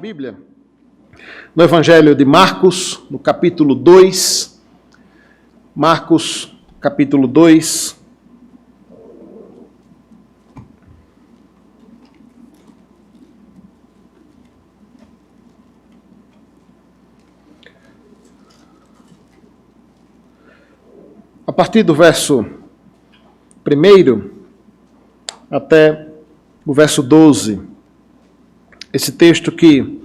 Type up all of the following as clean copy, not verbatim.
Bíblia, no Evangelho de Marcos, no capítulo 2. Marcos, capítulo 2. A partir do verso 1 até o verso 12, esse texto que,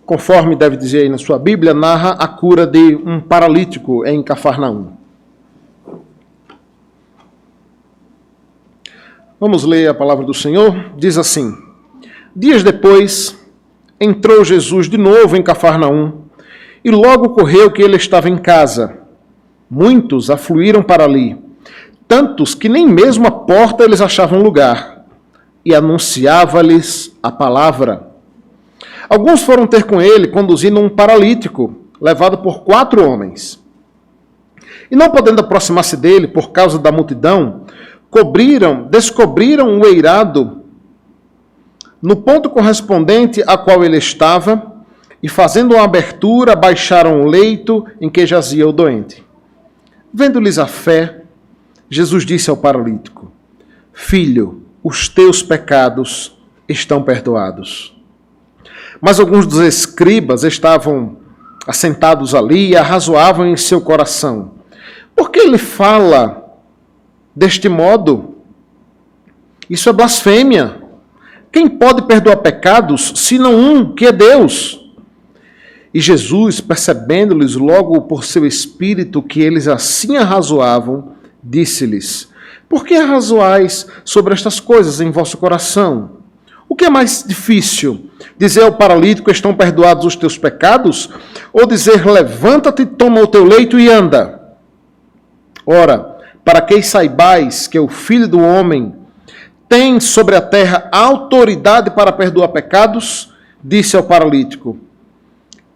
conforme deve dizer aí na sua Bíblia, narra a cura de um paralítico em Cafarnaum. Vamos ler a palavra do Senhor. Diz assim: Dias depois, entrou Jesus de novo em Cafarnaum, e logo ocorreu que ele estava em casa. Muitos afluíram para ali, tantos que nem mesmo à porta eles achavam lugar, e anunciava-lhes a palavra. Alguns foram ter com ele, conduzindo um paralítico, levado por 4 homens. E não podendo aproximar-se dele por causa da multidão, descobriram o eirado no ponto correspondente a qual ele estava, e fazendo uma abertura, baixaram o leito em que jazia o doente. Vendo-lhes a fé, Jesus disse ao paralítico: Filho, os teus pecados estão perdoados. Mas alguns dos escribas estavam assentados ali e arrazoavam em seu coração: por que ele fala deste modo? Isso é blasfêmia. Quem pode perdoar pecados, senão um, que é Deus? E Jesus, percebendo-lhes logo por seu espírito que eles assim arrazoavam, disse-lhes: por que arrazoais sobre estas coisas em vosso coração? O que é mais difícil? Dizer ao paralítico: estão perdoados os teus pecados? Ou dizer: levanta-te, toma o teu leito e anda? Ora, para que saibais que o Filho do Homem tem sobre a terra autoridade para perdoar pecados, disse ao paralítico: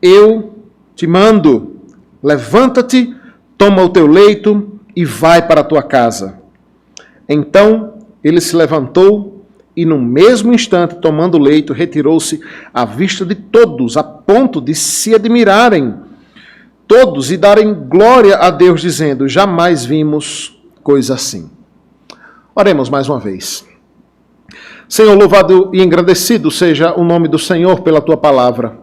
eu te mando, levanta-te, toma o teu leito e vai para a tua casa. Então ele se levantou e no mesmo instante, tomando o leito, retirou-se à vista de todos, a ponto de se admirarem todos e darem glória a Deus, dizendo: jamais vimos coisa assim. Oremos mais uma vez. Senhor, louvado e engrandecido seja o nome do Senhor pela tua palavra,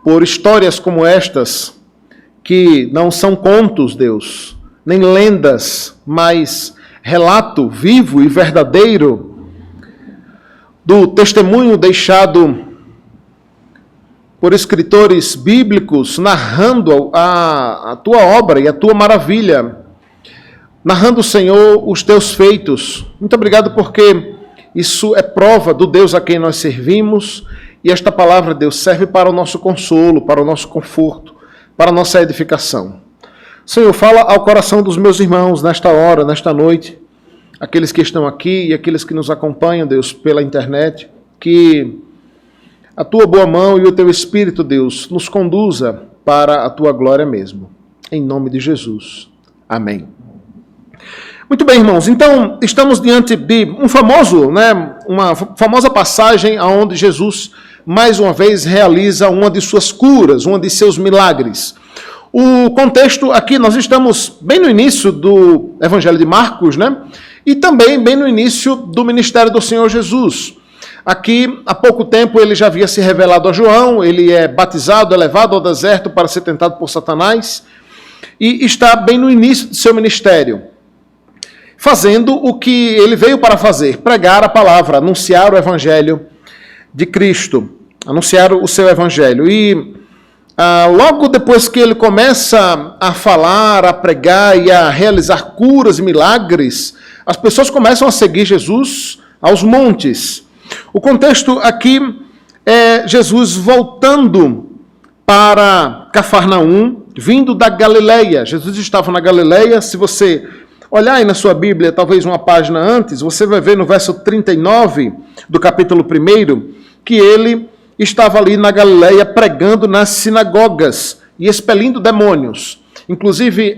por histórias como estas, que não são contos, Deus, nem lendas, mas relato vivo e verdadeiro do testemunho deixado por escritores bíblicos, narrando a tua obra e a tua maravilha, narrando, Senhor, os teus feitos. Muito obrigado, porque isso é prova do Deus a quem nós servimos, e esta palavra, Deus, serve para o nosso consolo, para o nosso conforto, para a nossa edificação. Senhor, fala ao coração dos meus irmãos nesta hora, nesta noite, aqueles que estão aqui e aqueles que nos acompanham, Deus, pela internet, que a tua boa mão e o teu Espírito, Deus, nos conduza para a tua glória mesmo. Em nome de Jesus. Amém. Muito bem, irmãos. Então, estamos diante de uma famosa passagem onde Jesus, mais uma vez, realiza uma de suas curas, um de seus milagres. O contexto aqui, nós estamos bem no início do Evangelho de Marcos, né? E também bem no início do ministério do Senhor Jesus. Aqui, há pouco tempo, ele já havia se revelado a João, ele é batizado, é levado ao deserto para ser tentado por Satanás, e está bem no início de seu ministério, fazendo o que ele veio para fazer: pregar a palavra, anunciar o Evangelho de Cristo, anunciar o seu Evangelho. E logo depois que ele começa a falar, a pregar e a realizar curas e milagres, as pessoas começam a seguir Jesus aos montes. O contexto aqui é Jesus voltando para Cafarnaum, vindo da Galileia. Jesus estava na Galileia. Se você olhar aí na sua Bíblia, talvez uma página antes, você vai ver no verso 39 do capítulo 1, que ele estava ali na Galileia pregando nas sinagogas e expelindo demônios. Inclusive,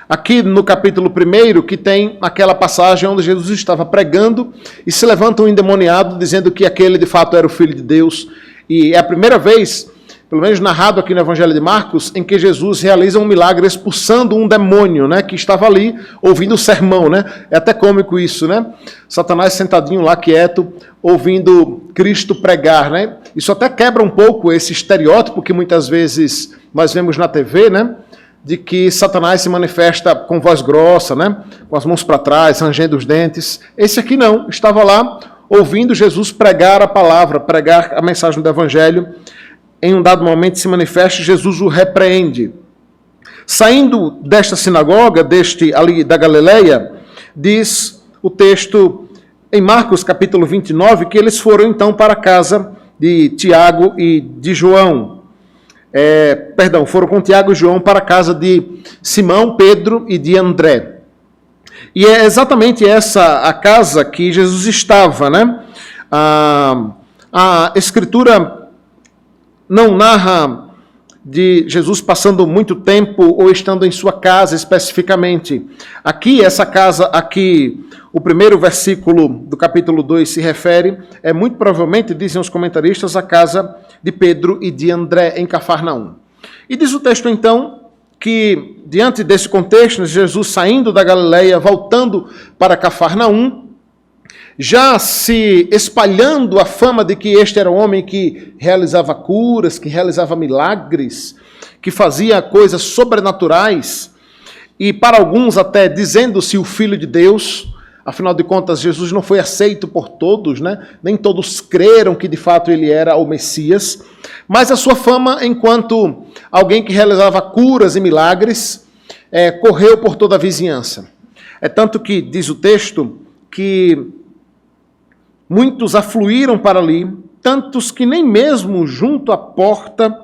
aqui no capítulo 1, que tem aquela passagem onde Jesus estava pregando e se levanta um endemoniado dizendo que aquele de fato era o Filho de Deus, E é a primeira vez, pelo menos narrado aqui no Evangelho de Marcos, em que Jesus realiza um milagre expulsando um demônio, né, que estava ali ouvindo o sermão, né? É até cômico isso, né? Satanás sentadinho lá quieto, ouvindo Cristo pregar, né? Isso até quebra um pouco esse estereótipo que muitas vezes nós vemos na TV, né? De que Satanás se manifesta com voz grossa, né? Com as mãos para trás, rangendo os dentes. Esse aqui não, estava lá ouvindo Jesus pregar a palavra, pregar a mensagem do Evangelho. Em um dado momento se manifesta, Jesus o repreende. Saindo desta sinagoga, ali da Galileia, diz o texto em Marcos capítulo 29, que eles foram então para a casa de Tiago e de João. Foram com Tiago e João para a casa de Simão, Pedro e de André. E é exatamente essa a casa que Jesus estava, né? A Escritura não narra de Jesus passando muito tempo ou estando em sua casa especificamente. Aqui, essa casa aqui, o primeiro versículo do capítulo 2 se refere, muito provavelmente, dizem os comentaristas, a casa de Pedro e de André em Cafarnaum. E diz o texto então que, diante desse contexto, Jesus saindo da Galileia, voltando para Cafarnaum, já se espalhando a fama de que este era um homem que realizava curas, que realizava milagres, que fazia coisas sobrenaturais, e para alguns até dizendo-se o Filho de Deus. Afinal de contas, Jesus não foi aceito por todos, né? Nem todos creram que de fato ele era o Messias, mas a sua fama enquanto alguém que realizava curas e milagres correu por toda a vizinhança. É tanto que diz o texto que muitos afluíram para ali, tantos que nem mesmo junto à porta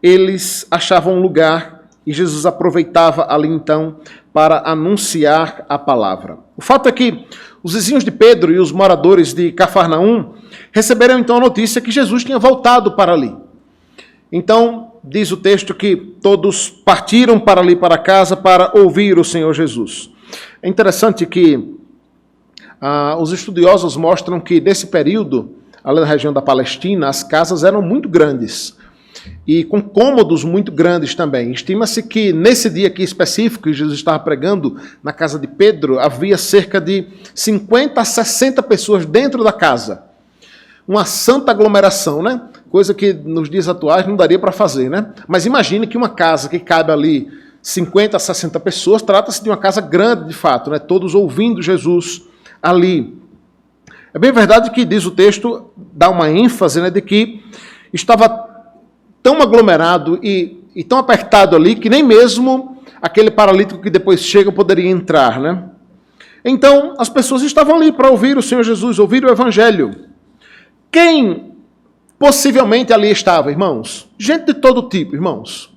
eles achavam lugar, e Jesus aproveitava ali então para anunciar a palavra. O fato é que os vizinhos de Pedro e os moradores de Cafarnaum receberam então a notícia que Jesus tinha voltado para ali. Então, diz o texto que todos partiram para ali para casa para ouvir o Senhor Jesus. É interessante que os estudiosos mostram que, nesse período, ali na região da Palestina, as casas eram muito grandes e com cômodos muito grandes também. Estima-se que, nesse dia aqui específico, que Jesus estava pregando na casa de Pedro, havia cerca de 50 a 60 pessoas dentro da casa. Uma santa aglomeração, né? Coisa que nos dias atuais não daria para fazer, né? Mas imagine que uma casa que cabe ali 50 a 60 pessoas, trata-se de uma casa grande de fato, né? Todos ouvindo Jesus ali. É bem verdade que, diz o texto, dá uma ênfase, né, de que estava tão aglomerado e tão apertado ali que nem mesmo aquele paralítico que depois chega poderia entrar, né? Então, as pessoas estavam ali para ouvir o Senhor Jesus, ouvir o Evangelho. Quem possivelmente ali estava, irmãos? Gente de todo tipo, irmãos.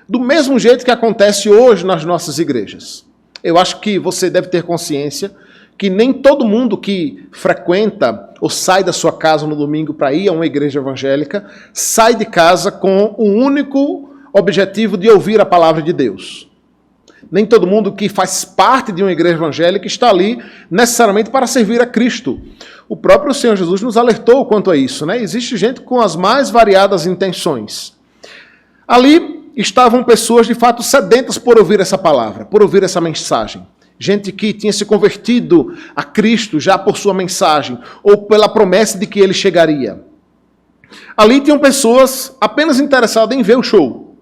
Do mesmo jeito que acontece hoje nas nossas igrejas. Eu acho que você deve ter consciência que nem todo mundo que frequenta ou sai da sua casa no domingo para ir a uma igreja evangélica sai de casa com o único objetivo de ouvir a palavra de Deus. Nem todo mundo que faz parte de uma igreja evangélica está ali necessariamente para servir a Cristo. O próprio Senhor Jesus nos alertou quanto a isso, né? Existe gente com as mais variadas intenções. Ali estavam pessoas de fato sedentas por ouvir essa palavra, por ouvir essa mensagem. Gente que tinha se convertido a Cristo já por sua mensagem, ou pela promessa de que ele chegaria. Ali tinham pessoas apenas interessadas em ver o show.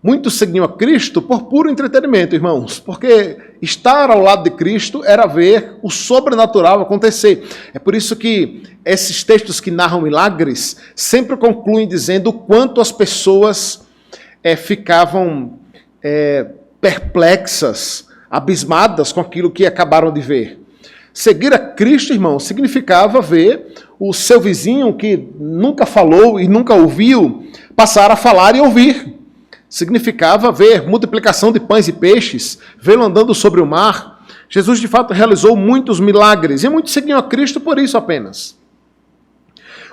Muitos seguiam a Cristo por puro entretenimento, irmãos, porque estar ao lado de Cristo era ver o sobrenatural acontecer. É por isso que esses textos que narram milagres sempre concluem dizendo o quanto as pessoas ficavam perplexas, abismadas com aquilo que acabaram de ver. Seguir a Cristo, irmão, significava ver o seu vizinho que nunca falou e nunca ouviu passar a falar e ouvir. Significava ver multiplicação de pães e peixes, vê-lo andando sobre o mar. Jesus, de fato, realizou muitos milagres e muitos seguiam a Cristo por isso apenas.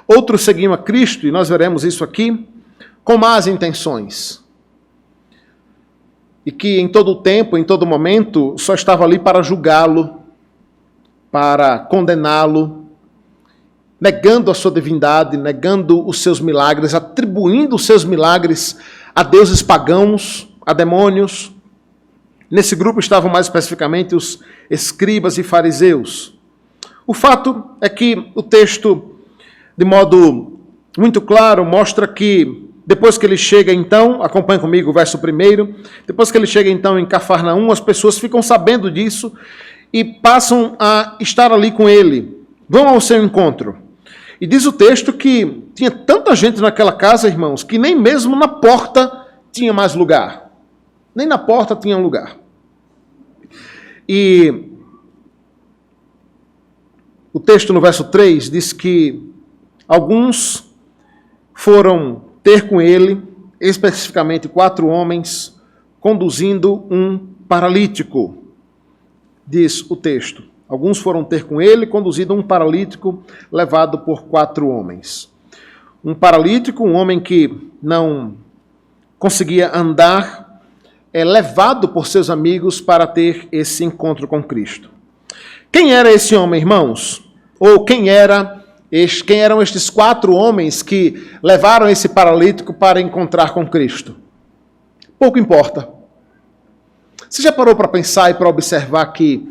Outros seguiam a Cristo, e nós veremos isso aqui, com más intenções. E que em todo tempo, em todo momento, só estava ali para julgá-lo, para condená-lo negando a sua divindade, negando os seus milagres, atribuindo os seus milagres a deuses pagãos, a demônios. Nesse grupo estavam mais especificamente os escribas e fariseus. O fato é que o texto, de modo muito claro, mostra que depois que ele chega então, acompanhe comigo o verso 1, depois que ele chega então em Cafarnaum, as pessoas ficam sabendo disso e passam a estar ali com ele, vão ao seu encontro. E diz o texto que tinha tanta gente naquela casa, irmãos, que nem mesmo na porta tinha mais lugar. Nem na porta tinha um lugar. E o texto no verso 3 diz que alguns foram ter com ele, especificamente 4 homens, conduzindo um paralítico, diz o texto. Alguns foram ter com ele, conduzindo um paralítico levado por 4 homens. Um paralítico, um homem que não conseguia andar, é levado por seus amigos para ter esse encontro com Cristo. Quem era esse homem, irmãos? Ou quem eram estes 4 homens que levaram esse paralítico para encontrar com Cristo? Pouco importa. Você já parou para pensar e para observar que,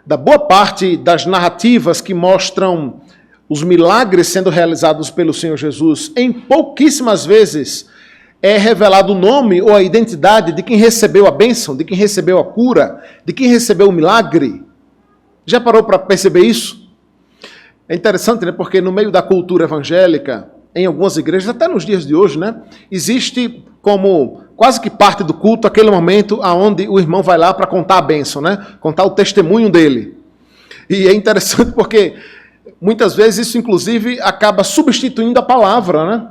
da boa parte das narrativas que mostram os milagres sendo realizados pelo Senhor Jesus, em pouquíssimas vezes é revelado o nome ou a identidade de quem recebeu a bênção, de quem recebeu a cura, de quem recebeu o milagre? Já parou para perceber isso? É interessante, né? Porque no meio da cultura evangélica, em algumas igrejas, até nos dias de hoje, né? Existe como quase que parte do culto aquele momento onde o irmão vai lá para contar a bênção, né? Contar o testemunho dele. E é interessante porque muitas vezes isso, inclusive, acaba substituindo a palavra, né?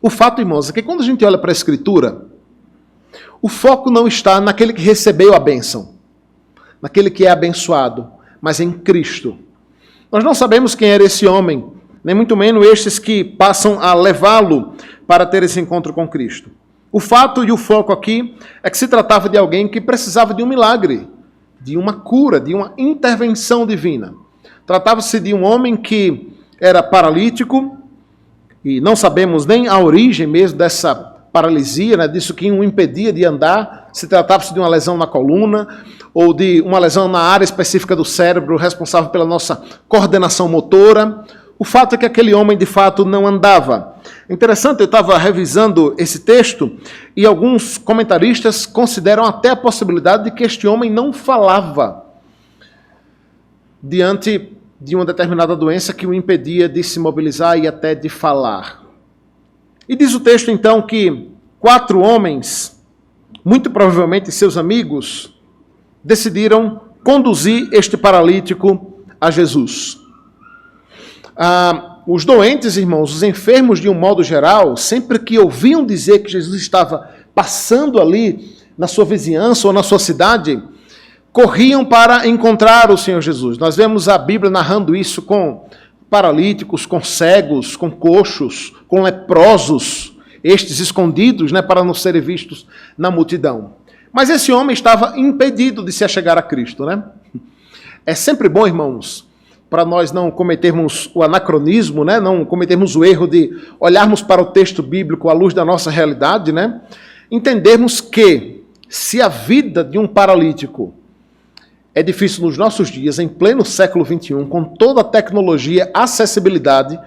O fato, irmãos, é que quando a gente olha para a Escritura, o foco não está naquele que recebeu a bênção, naquele que é abençoado, mas em Cristo. Nós não sabemos quem era esse homem, nem muito menos estes que passam a levá-lo para ter esse encontro com Cristo. O fato e o foco aqui é que se tratava de alguém que precisava de um milagre, de uma cura, de uma intervenção divina. Tratava-se de um homem que era paralítico, e não sabemos nem a origem mesmo dessa paralisia, né, disso que o impedia de andar, se tratava-se de uma lesão na coluna, ou de uma lesão na área específica do cérebro, responsável pela nossa coordenação motora. O fato é que aquele homem, de fato, não andava. Interessante, eu estava revisando esse texto, e alguns comentaristas consideram até a possibilidade de que este homem não falava diante de uma determinada doença que o impedia de se mobilizar e até de falar. E diz o texto, então, que 4 homens, muito provavelmente seus amigos, decidiram conduzir este paralítico a Jesus. Os doentes, irmãos, os enfermos de um modo geral, sempre que ouviam dizer que Jesus estava passando ali na sua vizinhança ou na sua cidade, corriam para encontrar o Senhor Jesus. Nós vemos a Bíblia narrando isso com paralíticos, com cegos, com coxos, com leprosos, estes escondidos, né, para não serem vistos na multidão. Mas esse homem estava impedido de se achegar a Cristo, né? É sempre bom, irmãos, para nós não cometermos o anacronismo, né? Não cometermos o erro de olharmos para o texto bíblico à luz da nossa realidade, né? Entendermos que se a vida de um paralítico é difícil nos nossos dias, em pleno século XXI, com toda a tecnologia, acessibilidade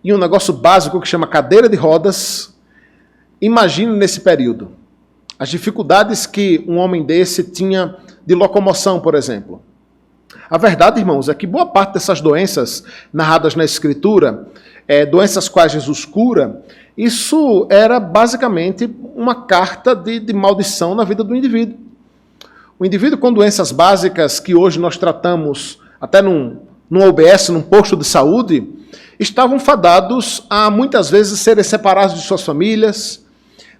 e um negócio básico que chama cadeira de rodas, imagine nesse período as dificuldades que um homem desse tinha de locomoção, por exemplo. A verdade, irmãos, é que boa parte dessas doenças narradas na Escritura, doenças quais Jesus cura, isso era basicamente uma carta de maldição na vida do indivíduo. O indivíduo com doenças básicas que hoje nós tratamos até num OBS, num posto de saúde, estavam fadados a muitas vezes serem separados de suas famílias,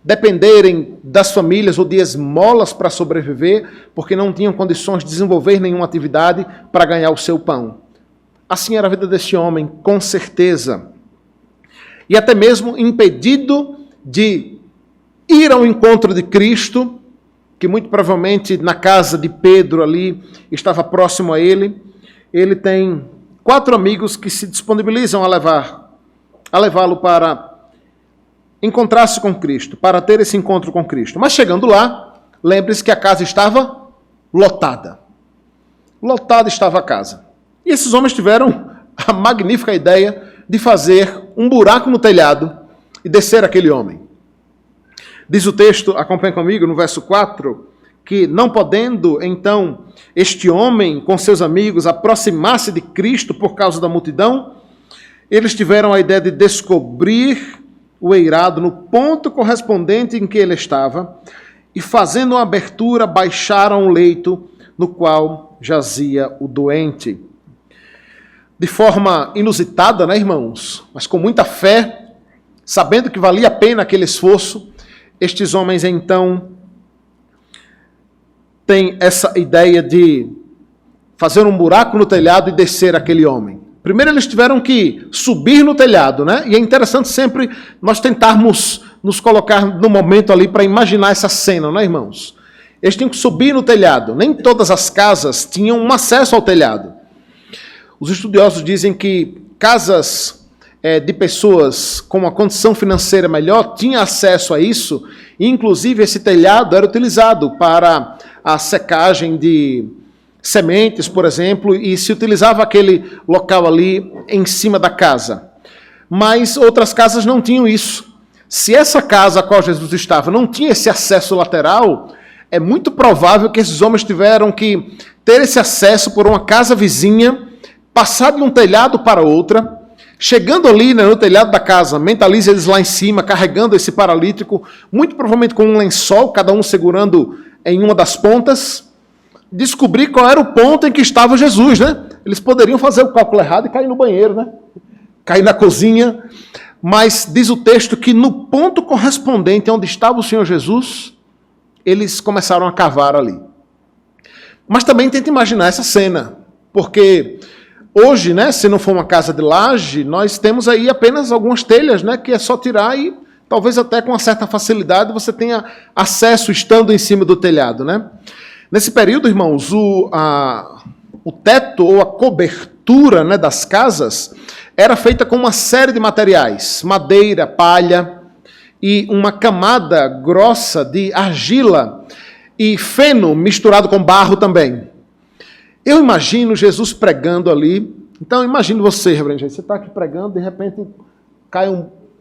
dependerem das famílias ou de esmolas para sobreviver, porque não tinham condições de desenvolver nenhuma atividade para ganhar o seu pão. Assim era a vida desse homem, com certeza. E até mesmo impedido de ir ao encontro de Cristo, que muito provavelmente na casa de Pedro ali estava próximo a ele. Ele tem 4 amigos que se disponibilizam a levá-lo para encontrar-se com Cristo, para ter esse encontro com Cristo. Mas chegando lá, lembre-se que a casa estava lotada. Lotada estava a casa. E esses homens tiveram a magnífica ideia de fazer um buraco no telhado e descer aquele homem. Diz o texto, acompanhe comigo, no verso 4, que não podendo, então, este homem com seus amigos aproximar-se de Cristo por causa da multidão, eles tiveram a ideia de descobrir o eirado no ponto correspondente em que ele estava e, fazendo uma abertura, baixaram o leito no qual jazia o doente. De forma inusitada, né, irmãos? Mas com muita fé, sabendo que valia a pena aquele esforço, estes homens, então, têm essa ideia de fazer um buraco no telhado e descer aquele homem. Primeiro eles tiveram que subir no telhado, né? E é interessante sempre nós tentarmos nos colocar no momento ali para imaginar essa cena, né, irmãos? Eles tinham que subir no telhado. Nem todas as casas tinham um acesso ao telhado. Os estudiosos dizem que casas de pessoas com uma condição financeira melhor tinham acesso a isso, e inclusive esse telhado era utilizado para a secagem de sementes, por exemplo, e se utilizava aquele local ali em cima da casa. Mas outras casas não tinham isso. Se essa casa a qual Jesus estava não tinha esse acesso lateral, é muito provável que esses homens tiveram que ter esse acesso por uma casa vizinha, passar de um telhado para outra. Chegando ali, né, no telhado da casa, mentalize eles lá em cima, carregando esse paralítico, muito provavelmente com um lençol, cada um segurando em uma das pontas, descobrir qual era o ponto em que estava Jesus, né? Eles poderiam fazer o cálculo errado e cair no banheiro, né? Cair na cozinha. Mas diz o texto que no ponto correspondente onde estava o Senhor Jesus, eles começaram a cavar ali. Mas também tenta imaginar essa cena, porque hoje, né, se não for uma casa de laje, nós temos aí apenas algumas telhas, né, que é só tirar e talvez até com uma certa facilidade você tenha acesso estando em cima do telhado, né? Nesse período, irmãos, o teto ou a cobertura, né, das casas era feita com uma série de materiais, madeira, palha e uma camada grossa de argila e feno misturado com barro também. Eu imagino Jesus pregando ali. Então, imagine você, reverendo, você está aqui pregando, de repente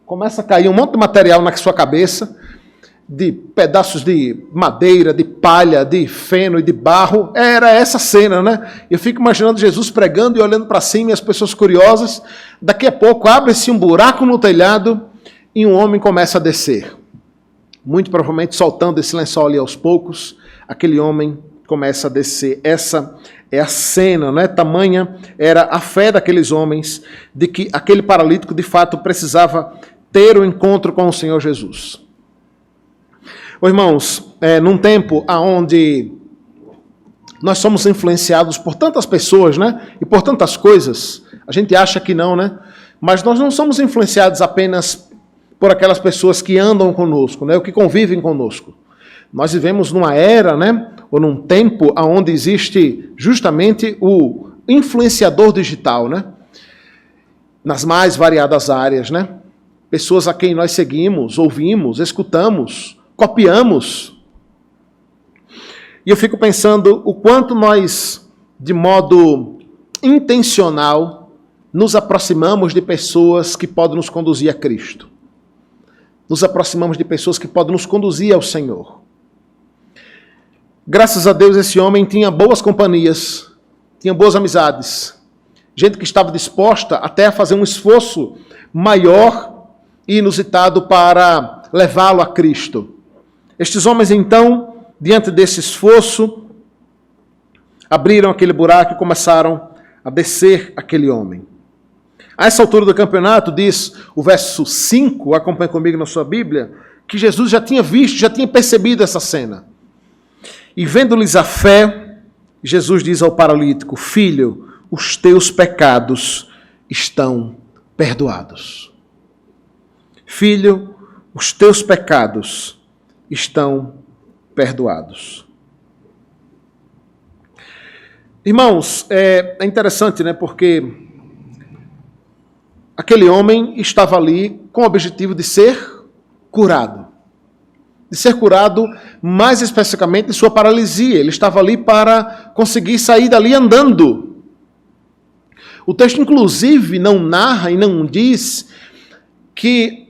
começa a cair um monte de material na sua cabeça, de pedaços de madeira, de palha, de feno e de barro. Era essa cena, né? Eu fico imaginando Jesus pregando e olhando para cima e as pessoas curiosas. Daqui a pouco abre-se um buraco no telhado e um homem começa a descer. Muito provavelmente soltando esse lençol ali aos poucos, aquele homem começa a descer. Essa é a cena, né? Tamanha era a fé daqueles homens de que aquele paralítico de fato precisava ter o encontro com o Senhor Jesus. Oh, irmãos, num tempo onde nós somos influenciados por tantas pessoas, né? E por tantas coisas, a gente acha que não, né? Mas nós não somos influenciados apenas por aquelas pessoas que andam conosco, né? Ou que convivem conosco. Nós vivemos numa era, né? Ou num tempo onde existe justamente o influenciador digital, né? Nas mais variadas áreas, né? Pessoas a quem nós seguimos, ouvimos, escutamos, copiamos. E eu fico pensando o quanto nós, de modo intencional, nos aproximamos de pessoas que podem nos conduzir a Cristo. Nos aproximamos de pessoas que podem nos conduzir ao Senhor. Graças a Deus esse homem tinha boas companhias, tinha boas amizades, gente que estava disposta até a fazer um esforço maior e inusitado para levá-lo a Cristo. Estes homens, então, diante desse esforço, abriram aquele buraco e começaram a descer aquele homem. A essa altura do campeonato, diz o verso 5, acompanhe comigo na sua Bíblia, que Jesus já tinha visto, já tinha percebido essa cena. E vendo-lhes a fé, Jesus diz ao paralítico: Filho, os teus pecados estão perdoados. Filho, os teus pecados estão perdoados. Irmãos, é interessante, né? Porque aquele homem estava ali com o objetivo de ser curado. De ser curado, mais especificamente, de sua paralisia. Ele estava ali para conseguir sair dali andando. O texto, inclusive, não narra e não diz que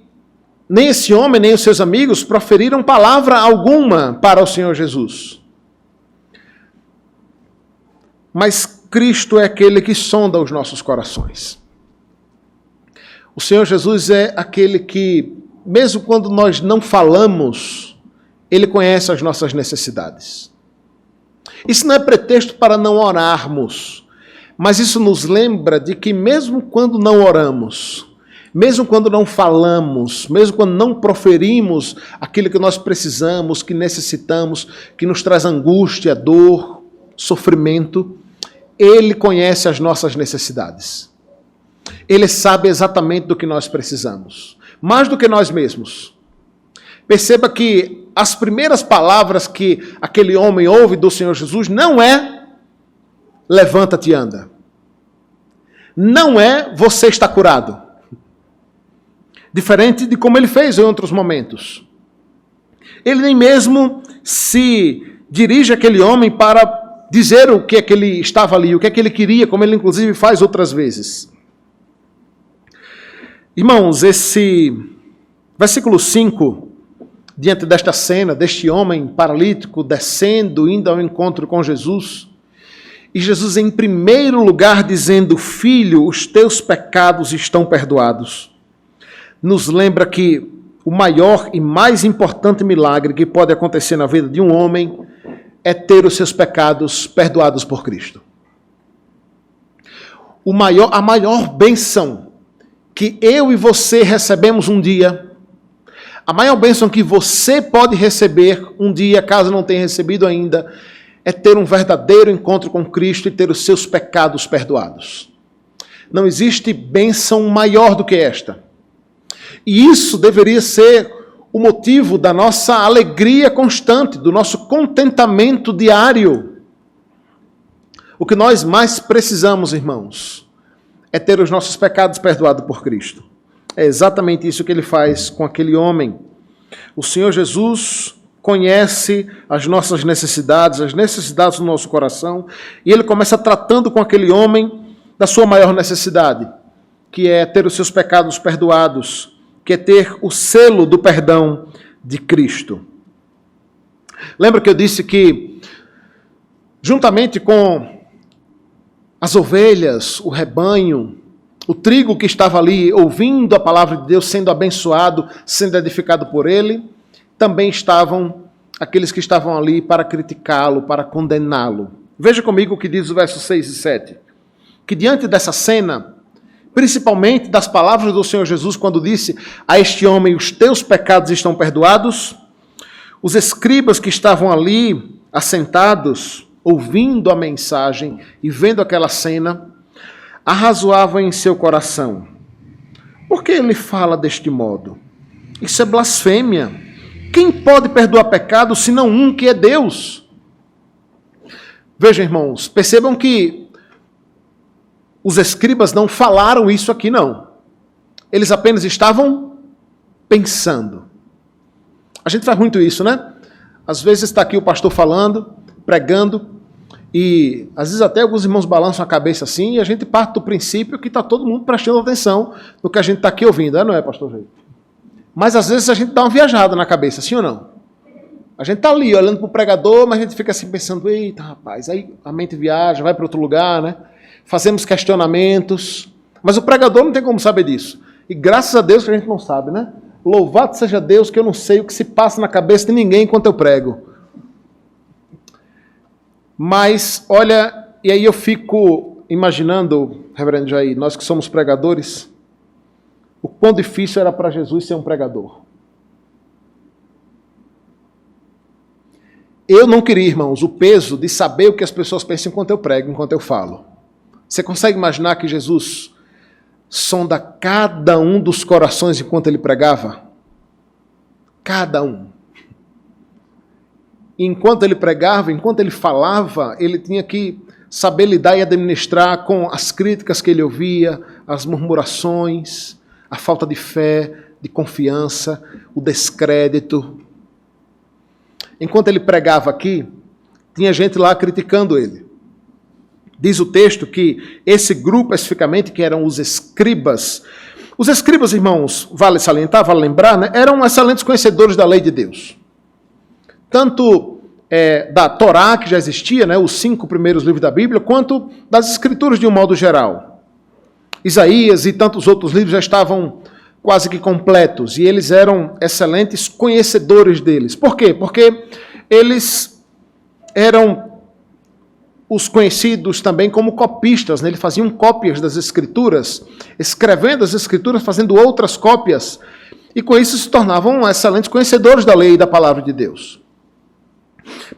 nem esse homem, nem os seus amigos proferiram palavra alguma para o Senhor Jesus. Mas Cristo é aquele que sonda os nossos corações. O Senhor Jesus é aquele que, mesmo quando nós não falamos, Ele conhece as nossas necessidades. Isso não é pretexto para não orarmos, mas isso nos lembra de que mesmo quando não oramos, mesmo quando não falamos, mesmo quando não proferimos aquilo que nós precisamos, que necessitamos, que nos traz angústia, dor, sofrimento, Ele conhece as nossas necessidades. Ele sabe exatamente do que nós precisamos, mais do que nós mesmos. Perceba que as primeiras palavras que aquele homem ouve do Senhor Jesus não é levanta-te e anda. Não é você está curado. Diferente de como ele fez em outros momentos. Ele nem mesmo se dirige àquele homem para dizer o que é que ele estava ali, o que é que ele queria, como ele inclusive faz outras vezes. Irmãos, esse versículo 5, diante desta cena, deste homem paralítico descendo, indo ao encontro com Jesus, e Jesus em primeiro lugar dizendo, filho, os teus pecados estão perdoados, nos lembra que o maior e mais importante milagre que pode acontecer na vida de um homem é ter os seus pecados perdoados por Cristo. A maior bênção que eu e você recebemos um dia, a maior bênção que você pode receber um dia, caso não tenha recebido ainda, é ter um verdadeiro encontro com Cristo e ter os seus pecados perdoados. Não existe bênção maior do que esta. E isso deveria ser o motivo da nossa alegria constante, do nosso contentamento diário. O que nós mais precisamos, irmãos, é ter os nossos pecados perdoados por Cristo. É exatamente isso que ele faz com aquele homem. O Senhor Jesus conhece as nossas necessidades, as necessidades do nosso coração, e ele começa tratando com aquele homem da sua maior necessidade, que é ter os seus pecados perdoados, que é ter o selo do perdão de Cristo. Lembra que eu disse que, juntamente com as ovelhas, o rebanho, o trigo que estava ali ouvindo a palavra de Deus, sendo abençoado, sendo edificado por ele, também estavam aqueles que estavam ali para criticá-lo, para condená-lo. Veja comigo o que diz o verso 6 e 7. Que diante dessa cena, principalmente das palavras do Senhor Jesus, quando disse a este homem, os teus pecados estão perdoados, os escribas que estavam ali, assentados, ouvindo a mensagem e vendo aquela cena, arrazoavam em seu coração. Por que ele fala deste modo? Isso é blasfêmia. Quem pode perdoar pecado senão um que é Deus? Vejam, irmãos, percebam que os escribas não falaram isso aqui, não. Eles apenas estavam pensando. A gente faz muito isso, né? Às vezes está aqui o pastor falando, pregando, e às vezes até alguns irmãos balançam a cabeça assim, e a gente parte do princípio que está todo mundo prestando atenção no que a gente está aqui ouvindo, não é, pastor Rei? Mas às vezes a gente dá uma viajada na cabeça, sim ou não? A gente está ali olhando para o pregador, mas a gente fica assim pensando, eita rapaz, aí a mente viaja, vai para outro lugar, né? Fazemos questionamentos, mas o pregador não tem como saber disso. E graças a Deus que a gente não sabe, né? Louvado seja Deus que eu não sei o que se passa na cabeça de ninguém enquanto eu prego. Mas, olha, e aí eu fico imaginando, reverendo Jair, nós que somos pregadores, o quão difícil era para Jesus ser um pregador. Eu não queria, irmãos, o peso de saber o que as pessoas pensam enquanto eu prego, enquanto eu falo. Você consegue imaginar que Jesus sonda cada um dos corações enquanto ele pregava? Cada um. E enquanto ele pregava, enquanto ele falava, ele tinha que saber lidar e administrar com as críticas que ele ouvia, as murmurações, a falta de fé, de confiança, o descrédito. Enquanto ele pregava aqui, tinha gente lá criticando ele. Diz o texto que esse grupo especificamente, que eram os escribas, irmãos, vale salientar, vale lembrar, né, eram excelentes conhecedores da lei de Deus. Tanto da Torá, que já existia, né, os 5 primeiros livros da Bíblia, quanto das Escrituras de um modo geral. Isaías e tantos outros livros já estavam quase que completos, e eles eram excelentes conhecedores deles. Por quê? Porque eles eram os conhecidos também como copistas, né? Eles faziam cópias das Escrituras, escrevendo as Escrituras, fazendo outras cópias, e com isso se tornavam excelentes conhecedores da lei e da palavra de Deus.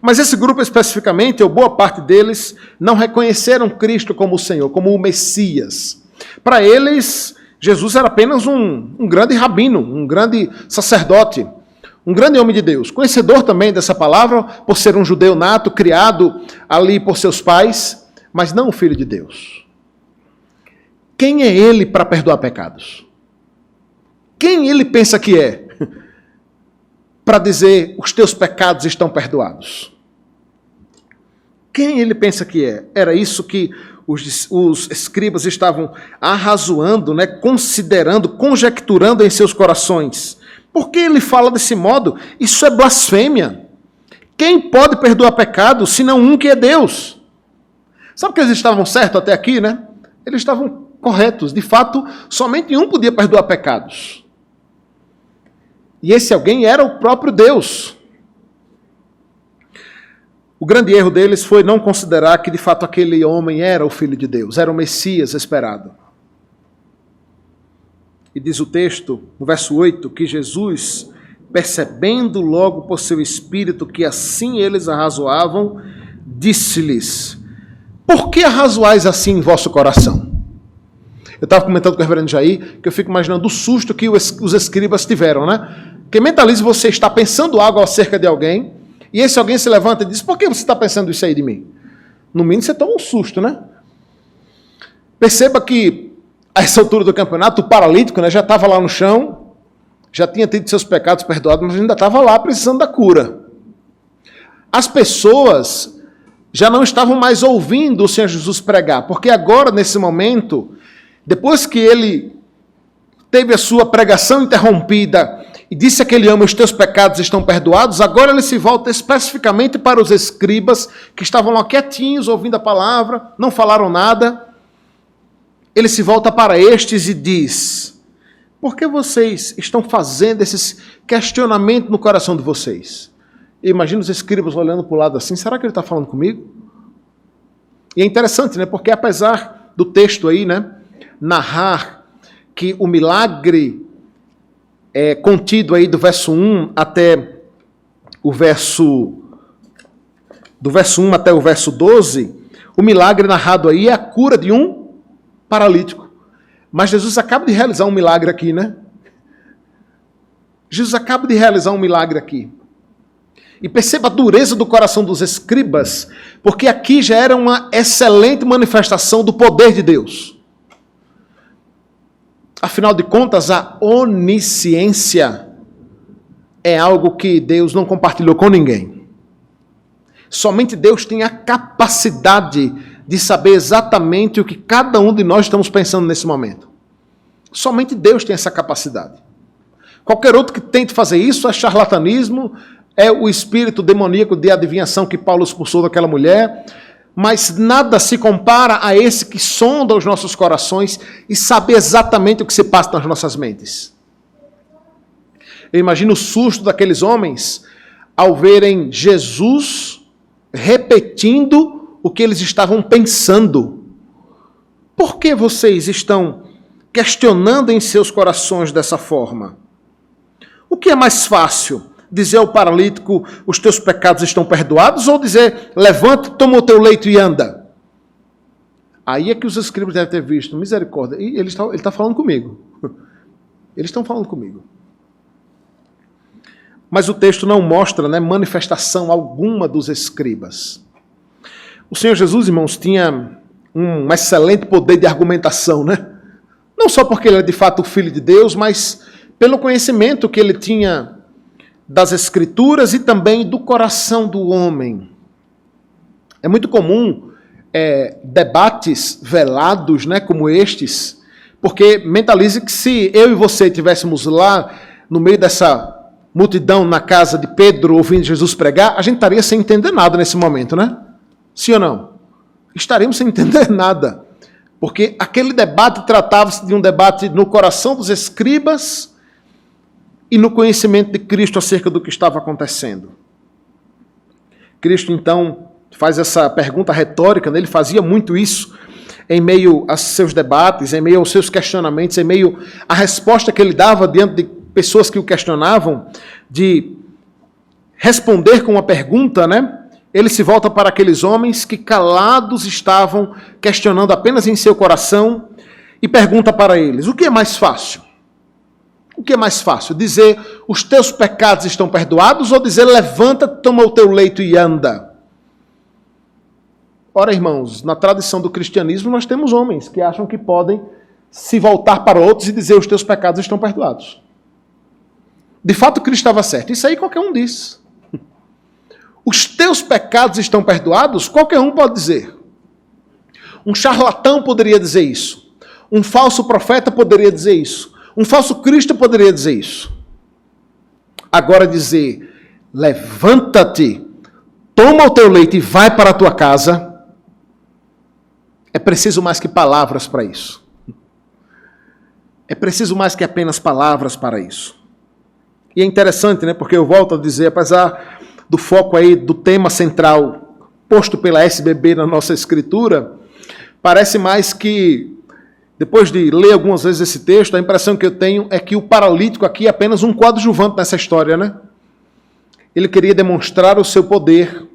Mas esse grupo especificamente, ou boa parte deles, não reconheceram Cristo como o Senhor, como o Messias. Para eles, Jesus era apenas um grande rabino, um grande sacerdote, um grande homem de Deus, conhecedor também dessa palavra, por ser um judeu nato, criado ali por seus pais, mas não o Filho de Deus. Quem é ele para perdoar pecados? Quem ele pensa que é? Para dizer, os teus pecados estão perdoados. Quem ele pensa que é? Era isso que os escribas estavam arrazoando, né, considerando, conjecturando em seus corações. Por que ele fala desse modo? Isso é blasfêmia. Quem pode perdoar pecado, senão um que é Deus? Sabe que eles estavam certos até aqui, né? Eles estavam corretos. De fato, somente um podia perdoar pecados. E esse alguém era o próprio Deus. O grande erro deles foi não considerar que de fato aquele homem era o Filho de Deus, era o Messias esperado. E diz o texto, no verso 8, que Jesus, percebendo logo por seu espírito que assim eles arrazoavam, disse-lhes: por que arrazoais assim em vosso coração? Eu estava comentando com o reverendo Jair, que eu fico imaginando o susto que os escribas tiveram, né? Porque mentalize, você está pensando algo acerca de alguém, e esse alguém se levanta e diz: por que você está pensando isso aí de mim? No mínimo você toma um susto, né? Perceba que, a essa altura do campeonato, o paralítico, né, já estava lá no chão, já tinha tido seus pecados perdoados, mas ainda estava lá precisando da cura. As pessoas já não estavam mais ouvindo o Senhor Jesus pregar, porque agora, nesse momento, depois que ele teve a sua pregação interrompida e disse àquele homem: os teus pecados estão perdoados, agora ele se volta especificamente para os escribas que estavam lá quietinhos, ouvindo a palavra, não falaram nada. Ele se volta para estes e diz: por que vocês estão fazendo esses questionamentos no coração de vocês? E imagina os escribas olhando para o lado assim: será que ele está falando comigo? E é interessante, né? Porque apesar do texto aí, né, narrar que o milagre contido aí do verso 1 até o verso... do verso 1 até o verso 12, o milagre narrado aí é a cura de um paralítico. Mas Jesus acaba de realizar um milagre aqui, né? Jesus acaba de realizar um milagre aqui. E perceba a dureza do coração dos escribas, porque aqui já era uma excelente manifestação do poder de Deus. Afinal de contas, a onisciência é algo que Deus não compartilhou com ninguém. Somente Deus tem a capacidade de saber exatamente o que cada um de nós estamos pensando nesse momento. Somente Deus tem essa capacidade. Qualquer outro que tente fazer isso é charlatanismo, é o espírito demoníaco de adivinhação que Paulo expulsou daquela mulher, mas nada se compara a esse que sonda os nossos corações e sabe exatamente o que se passa nas nossas mentes. Eu imagino o susto daqueles homens ao verem Jesus repetindo o que eles estavam pensando. Por que vocês estão questionando em seus corações dessa forma? O que é mais fácil? Dizer ao paralítico: os teus pecados estão perdoados, ou dizer: levanta, toma o teu leito e anda? Aí é que os escribas devem ter visto: misericórdia, e ele está falando comigo. Eles estão falando comigo. Mas o texto não mostra, né, manifestação alguma dos escribas. O Senhor Jesus, irmãos, tinha um excelente poder de argumentação, né? Não só porque ele é de fato o Filho de Deus, mas pelo conhecimento que ele tinha das Escrituras e também do coração do homem. É muito comum debates velados, né, como estes, porque mentalize que se eu e você estivéssemos lá no meio dessa multidão na casa de Pedro ouvindo Jesus pregar, a gente estaria sem entender nada nesse momento, né? Sim ou não? Estaríamos sem entender nada. Porque aquele debate tratava-se de um debate no coração dos escribas e no conhecimento de Cristo acerca do que estava acontecendo. Cristo, então, faz essa pergunta retórica, né? Ele fazia muito isso em meio aos seus debates, em meio aos seus questionamentos, em meio à resposta que ele dava diante de pessoas que o questionavam, de responder com uma pergunta, né? Ele se volta para aqueles homens que calados estavam questionando apenas em seu coração e pergunta para eles: o que é mais fácil? O que é mais fácil? Dizer os teus pecados estão perdoados ou dizer levanta, toma o teu leito e anda? Ora, irmãos, na tradição do cristianismo nós temos homens que acham que podem se voltar para outros e dizer os teus pecados estão perdoados. De fato, Cristo estava certo. Isso aí qualquer um diz. Os teus pecados estão perdoados? Qualquer um pode dizer. Um charlatão poderia dizer isso. Um falso profeta poderia dizer isso. Um falso Cristo poderia dizer isso. Agora dizer, levanta-te, toma o teu leito e vai para a tua casa, é preciso mais que palavras para isso. É preciso mais que apenas palavras para isso. E é interessante, né? Porque eu volto a dizer, apesar do foco aí do tema central posto pela SBB na nossa escritura, parece mais que, depois de ler algumas vezes esse texto, a impressão que eu tenho é que o paralítico aqui é apenas um coadjuvante nessa história, né? Ele queria demonstrar o seu poder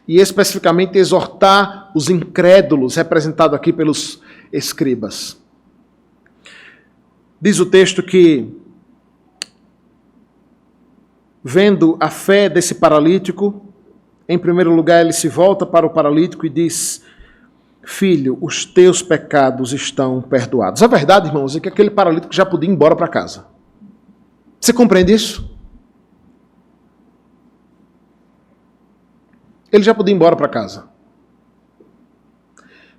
e especificamente exortar os incrédulos, representado aqui pelos escribas. Diz o texto que, vendo a fé desse paralítico, em primeiro lugar ele se volta para o paralítico e diz: filho, os teus pecados estão perdoados. A verdade, irmãos, é que aquele paralítico já podia ir embora para casa. Você compreende isso? Ele já podia ir embora para casa.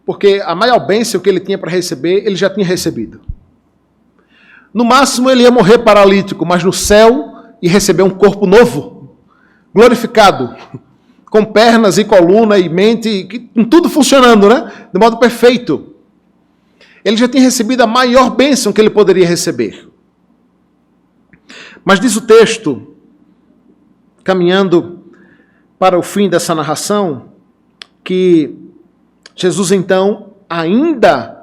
Porque a maior bênção que ele tinha para receber, ele já tinha recebido. No máximo ele ia morrer paralítico, mas no céu e receber um corpo novo, glorificado, com pernas e coluna e mente, com tudo funcionando, né? De modo perfeito. Ele já tinha recebido a maior bênção que ele poderia receber. Mas diz o texto, caminhando para o fim dessa narração, que Jesus então, ainda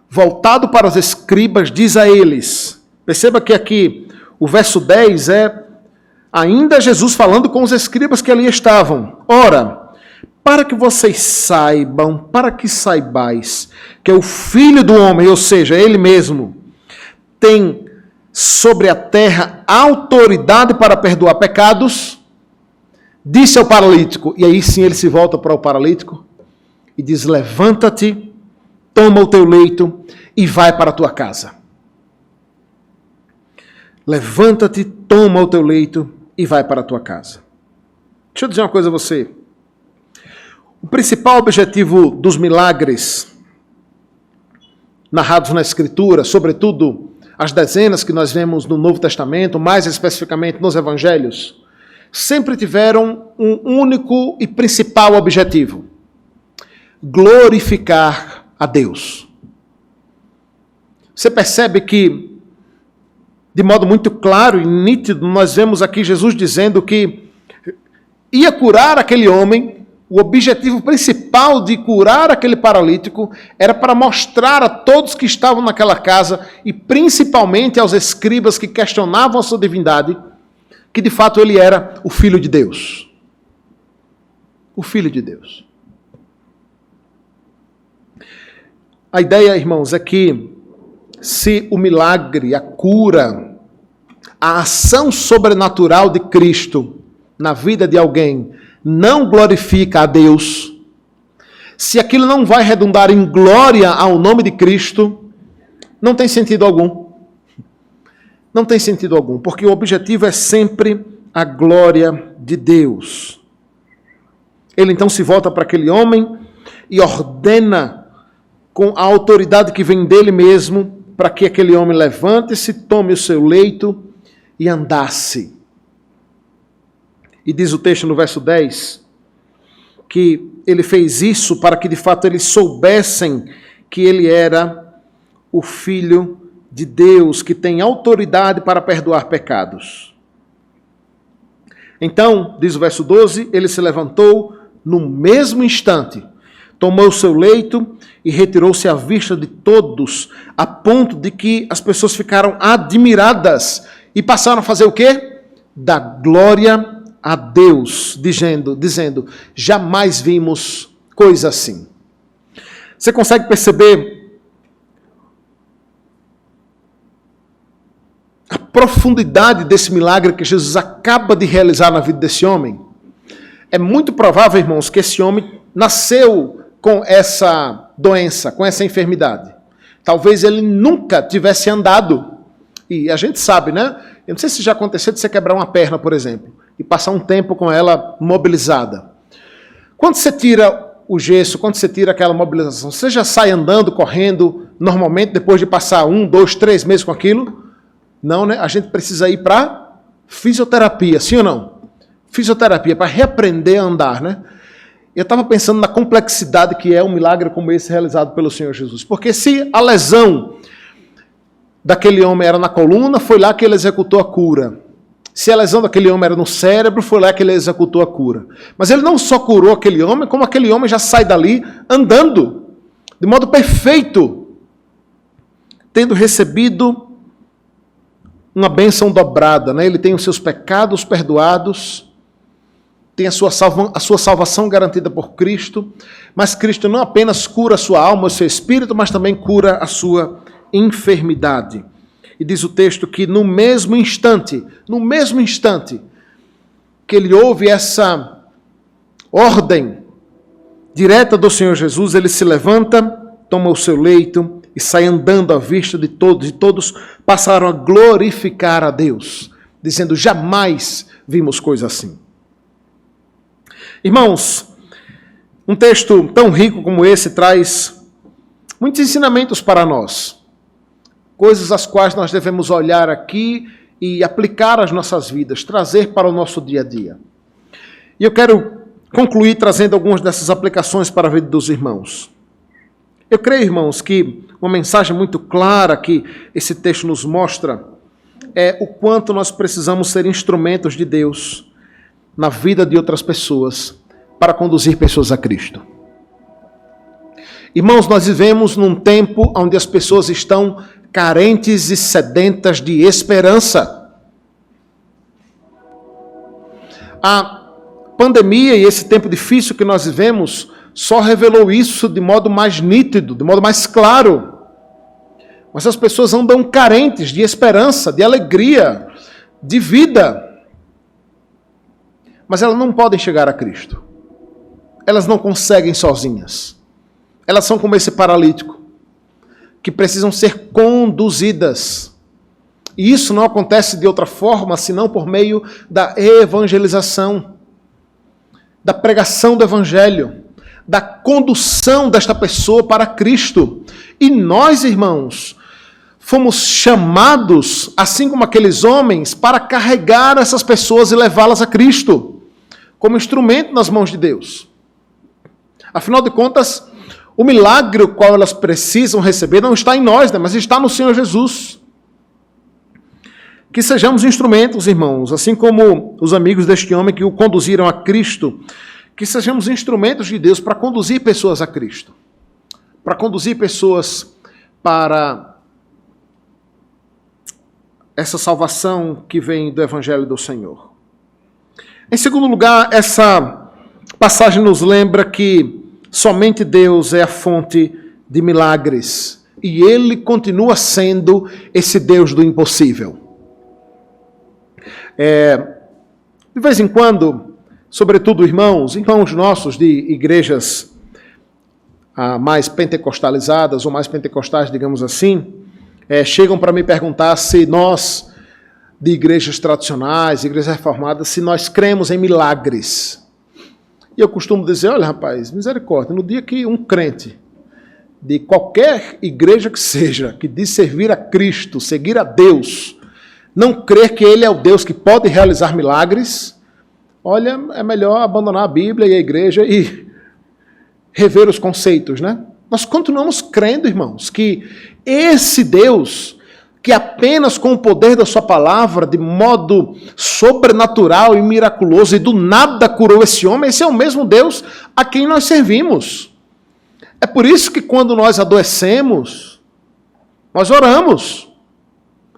voltado para os escribas, diz a eles, perceba que aqui o verso 10 é ainda Jesus falando com os escribas que ali estavam. Ora, para que vocês saibam, para que saibais que é o Filho do Homem, ou seja, Ele mesmo, tem sobre a terra autoridade para perdoar pecados, disse ao paralítico, e aí sim ele se volta para o paralítico e diz: levanta-te, toma o teu leito e vai para a tua casa. Levanta-te, toma o teu leito e vai para a tua casa. Deixa eu dizer uma coisa a você. O principal objetivo dos milagres narrados na Escritura, sobretudo as dezenas que nós vemos no Novo Testamento, mais especificamente nos Evangelhos, sempre tiveram um único e principal objetivo: glorificar a Deus. Você percebe que, de modo muito claro e nítido, nós vemos aqui Jesus dizendo que ia curar aquele homem. O objetivo principal de curar aquele paralítico era para mostrar a todos que estavam naquela casa, e principalmente aos escribas que questionavam a sua divindade, que de fato ele era o Filho de Deus. O Filho de Deus. A ideia, irmãos, é que se o milagre, a cura, a ação sobrenatural de Cristo na vida de alguém não glorifica a Deus, se aquilo não vai redundar em glória ao nome de Cristo, não tem sentido algum. Não tem sentido algum, porque o objetivo é sempre a glória de Deus. Ele então se volta para aquele homem e ordena com a autoridade que vem dele mesmo, para que aquele homem levante-se, tome o seu leito e andasse. E diz o texto no verso 10, que ele fez isso para que de fato eles soubessem que ele era o Filho de Deus, que tem autoridade para perdoar pecados. Então, diz o verso 12, ele se levantou no mesmo instante, tomou o seu leito e retirou-se à vista de todos, a ponto de que as pessoas ficaram admiradas e passaram a fazer o quê? Dar glória a Deus, dizendo, jamais vimos coisa assim. Você consegue perceber a profundidade desse milagre que Jesus acaba de realizar na vida desse homem? É muito provável, irmãos, que esse homem nasceu com essa doença, com essa enfermidade. Talvez ele nunca tivesse andado. E a gente sabe, né? Eu não sei se já aconteceu de você quebrar uma perna, por exemplo, e passar um tempo com ela mobilizada. Quando você tira o gesso, quando você tira aquela mobilização, você já sai andando, correndo, normalmente, depois de passar 1, 2, 3 meses com aquilo? Não, né? A gente precisa ir para fisioterapia, sim ou não? Fisioterapia, para reaprender a andar, né? Eu estava pensando na complexidade que é um milagre como esse realizado pelo Senhor Jesus. Porque se a lesão daquele homem era na coluna, foi lá que ele executou a cura. Se a lesão daquele homem era no cérebro, foi lá que ele executou a cura. Mas ele não só curou aquele homem, como aquele homem já sai dali andando, de modo perfeito, tendo recebido uma bênção dobrada, né? Ele tem os seus pecados perdoados, tem a sua salvação garantida por Cristo, mas Cristo não apenas cura a sua alma, o seu espírito, mas também cura a sua enfermidade. E diz o texto que no mesmo instante que ele ouve essa ordem direta do Senhor Jesus, ele se levanta, toma o seu leito e sai andando à vista de todos, e todos passaram a glorificar a Deus, dizendo, jamais vimos coisa assim. Irmãos, um texto tão rico como esse traz muitos ensinamentos para nós, coisas às quais nós devemos olhar aqui e aplicar às nossas vidas, trazer para o nosso dia a dia. E eu quero concluir trazendo algumas dessas aplicações para a vida dos irmãos. Eu creio, irmãos, que uma mensagem muito clara que esse texto nos mostra é o quanto nós precisamos ser instrumentos de Deus na vida de outras pessoas para conduzir pessoas a Cristo. Irmãos, nós vivemos num tempo onde as pessoas estão carentes e sedentas de esperança. A pandemia e esse tempo difícil que nós vivemos só revelou isso de modo mais nítido, de modo mais claro. Mas as pessoas andam carentes de esperança, de alegria, de vida. Mas elas não podem chegar a Cristo. Elas não conseguem sozinhas. Elas são como esse paralítico, que precisam ser conduzidas. E isso não acontece de outra forma, senão por meio da evangelização, da pregação do Evangelho, da condução desta pessoa para Cristo. E nós, irmãos, fomos chamados, assim como aqueles homens, para carregar essas pessoas e levá-las a Cristo, como instrumento nas mãos de Deus. Afinal de contas, o milagre o qual elas precisam receber não está em nós, né, mas está no Senhor Jesus. Que sejamos instrumentos, irmãos, assim como os amigos deste homem que o conduziram a Cristo, que sejamos instrumentos de Deus para conduzir pessoas a Cristo, para conduzir pessoas para essa salvação que vem do Evangelho do Senhor. Em segundo lugar, essa passagem nos lembra que somente Deus é a fonte de milagres e Ele continua sendo esse Deus do impossível. De vez em quando, sobretudo irmãos nossos de igrejas mais pentecostalizadas ou mais pentecostais, digamos assim, chegam para me perguntar se nós, de igrejas tradicionais, igrejas reformadas, se nós cremos em milagres. E eu costumo dizer, olha rapaz, misericórdia, no dia que um crente de qualquer igreja que seja, que diz servir a Cristo, seguir a Deus, não crer que Ele é o Deus que pode realizar milagres, olha, é melhor abandonar a Bíblia e a igreja e rever os conceitos, né? Nós continuamos crendo, irmãos, que esse Deus, que apenas com o poder da sua palavra, de modo sobrenatural e miraculoso, e do nada curou esse homem, esse é o mesmo Deus a quem nós servimos. É por isso que quando nós adoecemos, nós oramos.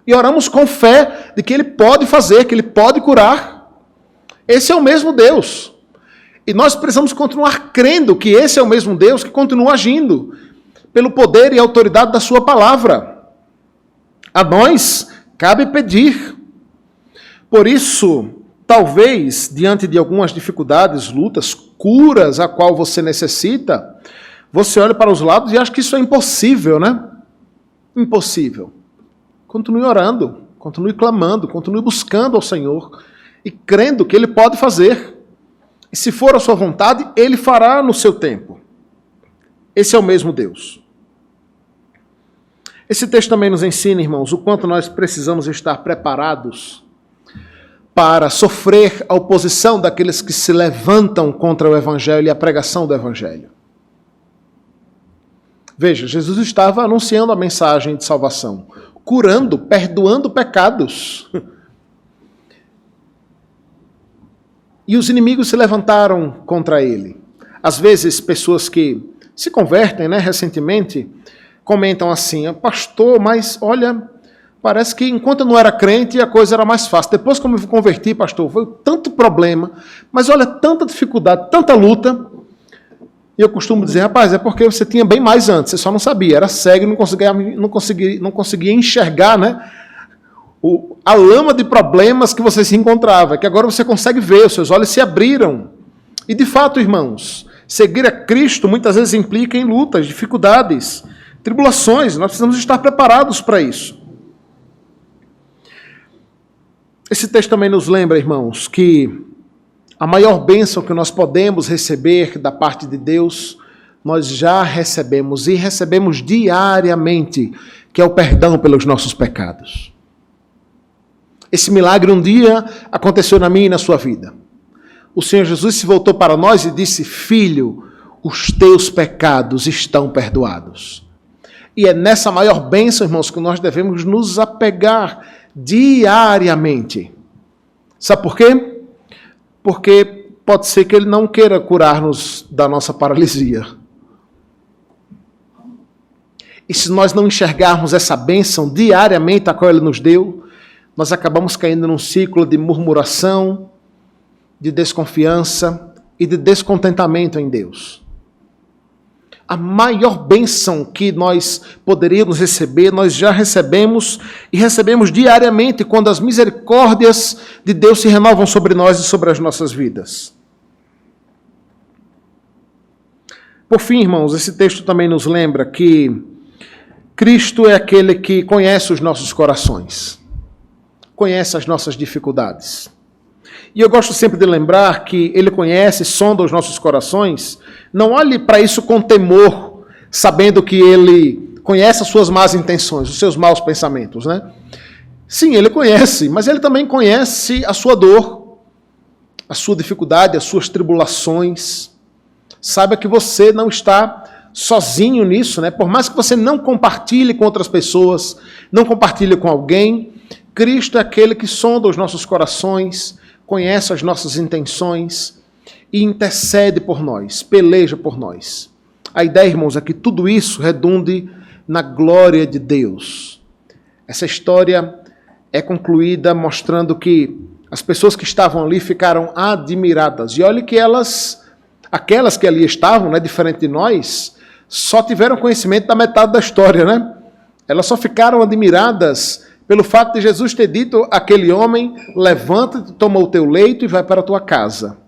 E oramos com fé de que Ele pode fazer, que Ele pode curar. Esse é o mesmo Deus. E nós precisamos continuar crendo que esse é o mesmo Deus que continua agindo pelo poder e autoridade da sua palavra. A nós cabe pedir. Por isso, talvez, diante de algumas dificuldades, lutas, curas a qual você necessita, você olha para os lados e acha que isso é impossível, né? Impossível. Continue orando, continue clamando, continue buscando ao Senhor e crendo que Ele pode fazer. E se for a sua vontade, Ele fará no seu tempo. Esse é o mesmo Deus. Esse texto também nos ensina, irmãos, o quanto nós precisamos estar preparados para sofrer a oposição daqueles que se levantam contra o Evangelho e a pregação do Evangelho. Veja, Jesus estava anunciando a mensagem de salvação, curando, perdoando pecados. E os inimigos se levantaram contra ele. Às vezes, pessoas que se convertem, recentemente, comentam assim, pastor, mas olha, parece que enquanto eu não era crente, a coisa era mais fácil. Depois que eu me converti, pastor, foi tanto problema, mas olha, tanta dificuldade, tanta luta. E eu costumo dizer, rapaz, é porque você tinha bem mais antes, você só não sabia, era cego e não conseguia enxergar, a lama de problemas que você se encontrava, que agora você consegue ver, os seus olhos se abriram. E de fato, irmãos, seguir a Cristo muitas vezes implica em lutas, dificuldades, tribulações, nós precisamos estar preparados para isso. Esse texto também nos lembra, irmãos, que a maior bênção que nós podemos receber da parte de Deus, nós já recebemos e recebemos diariamente, que é o perdão pelos nossos pecados. Esse milagre um dia aconteceu na minha e na sua vida. O Senhor Jesus se voltou para nós e disse, filho, os teus pecados estão perdoados. E é nessa maior bênção, irmãos, que nós devemos nos apegar diariamente. Sabe por quê? Porque pode ser que Ele não queira curar-nos da nossa paralisia. E se nós não enxergarmos essa bênção diariamente a qual Ele nos deu, nós acabamos caindo num ciclo de murmuração, de desconfiança e de descontentamento em Deus. A maior bênção que nós poderíamos receber, nós já recebemos e recebemos diariamente quando as misericórdias de Deus se renovam sobre nós e sobre as nossas vidas. Por fim, irmãos, esse texto também nos lembra que Cristo é aquele que conhece os nossos corações, conhece as nossas dificuldades. E eu gosto sempre de lembrar que Ele conhece, sonda os nossos corações. Não olhe para isso com temor, sabendo que Ele conhece as suas más intenções, os seus maus pensamentos, Sim, Ele conhece, mas Ele também conhece a sua dor, a sua dificuldade, as suas tribulações. Saiba que você não está sozinho nisso, Por mais que você não compartilhe com outras pessoas, não compartilhe com alguém, Cristo é aquele que sonda os nossos corações, conhece as nossas intenções e intercede por nós, peleja por nós. A ideia, irmãos, é que tudo isso redunde na glória de Deus. Essa história é concluída mostrando que as pessoas que estavam ali ficaram admiradas. E olha que aquelas que ali estavam, diferente de nós, só tiveram conhecimento da metade da história, Elas só ficaram admiradas pelo fato de Jesus ter dito àquele homem, levanta-te, toma o teu leito e vai para a tua casa.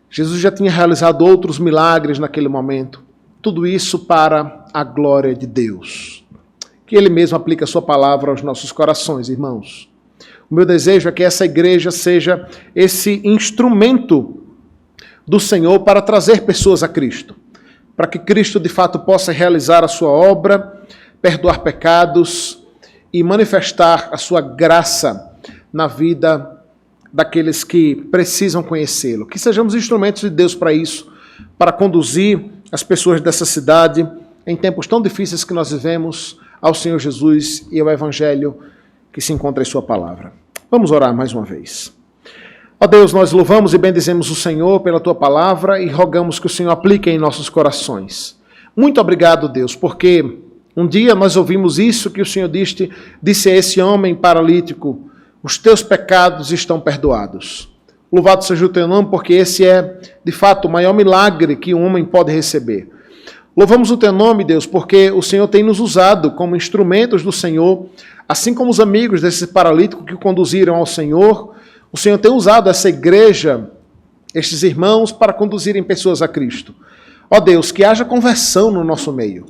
Jesus já tinha realizado outros milagres naquele momento. tudo isso para a glória de Deus. Que Ele mesmo aplique a sua palavra aos nossos corações, irmãos. O meu desejo é que essa igreja seja esse instrumento do Senhor para trazer pessoas a Cristo, para que Cristo de fato possa realizar a sua obra, perdoar pecados e manifestar a sua graça na vida daqueles que precisam conhecê-lo. Que sejamos instrumentos de Deus para isso, para conduzir as pessoas dessa cidade em tempos tão difíceis que nós vivemos ao Senhor Jesus e ao Evangelho que se encontra em sua palavra. Vamos orar mais uma vez. Ó Deus, nós louvamos e bendizemos o Senhor pela tua palavra e rogamos que o Senhor aplique em nossos corações. Muito obrigado, Deus, porque um dia nós ouvimos isso que o Senhor disse a esse homem paralítico: os teus pecados estão perdoados. Louvado seja o teu nome, porque esse é, de fato, o maior milagre que um homem pode receber. Louvamos o teu nome, Deus, porque o Senhor tem nos usado como instrumentos do Senhor, assim como os amigos desse paralítico que o conduziram ao Senhor. O Senhor tem usado essa igreja, estes irmãos, para conduzirem pessoas a Cristo. Ó Deus, que haja conversão no nosso meio,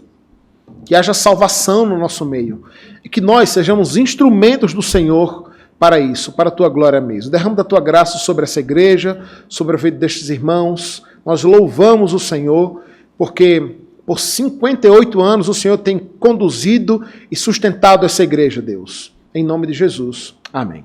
que haja salvação no nosso meio, e que nós sejamos instrumentos do Senhor para isso, para a tua glória mesmo. Derrama da tua graça sobre essa igreja, sobre a vida destes irmãos. Nós louvamos o Senhor, porque por 58 anos o Senhor tem conduzido e sustentado essa igreja, Deus. Em nome de Jesus. Amém.